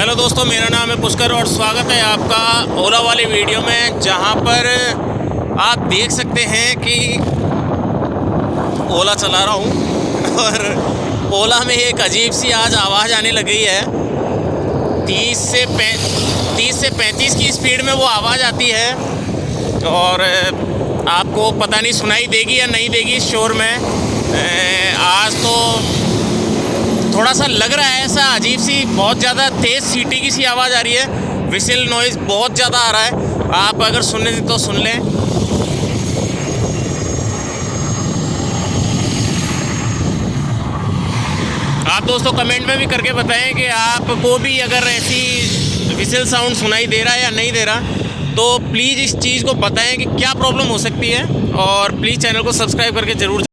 Hello दोस्तों, मेरा नाम है पुष्कर और स्वागत है आपका ओला वाली वीडियो में, जहां पर आप देख सकते हैं कि ओला चला रहा हूं और ओला में एक अजीब सी आज आवाज़ आने लग गई है। 30 से 35 की स्पीड में वो आवाज़ आती है और आपको पता नहीं सुनाई देगी या नहीं देगी इस शोर में। आज तो थोड़ा सा लग रहा है ऐसा अजीब सी, बहुत ज़्यादा तेज़ सीटी की सी आवाज़ आ रही है। विसिल नॉइज़ बहुत ज़्यादा आ रहा है। आप अगर सुनने दें तो सुन लें। आप दोस्तों कमेंट में भी करके बताएं कि आपको भी अगर ऐसी विसिल साउंड सुनाई दे रहा है या नहीं दे रहा, तो प्लीज़ इस चीज़ को बताएं कि क्या प्रॉब्लम हो सकती है। और प्लीज़ चैनल को सब्सक्राइब करके ज़रूर